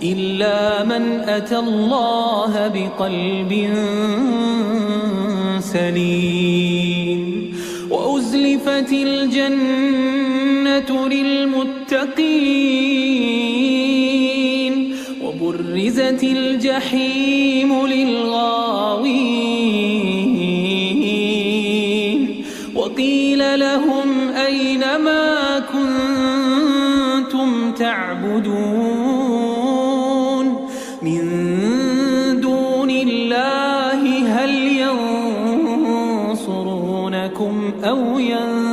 إلا من أتى الله بقلب سليم. وأزلفت الجنة للمتقين وبرزت الجحيم للغاوين وقيل لهم أين ما كنتم تعبدون من دون الله هل ينصرونكم أو ينتصرون.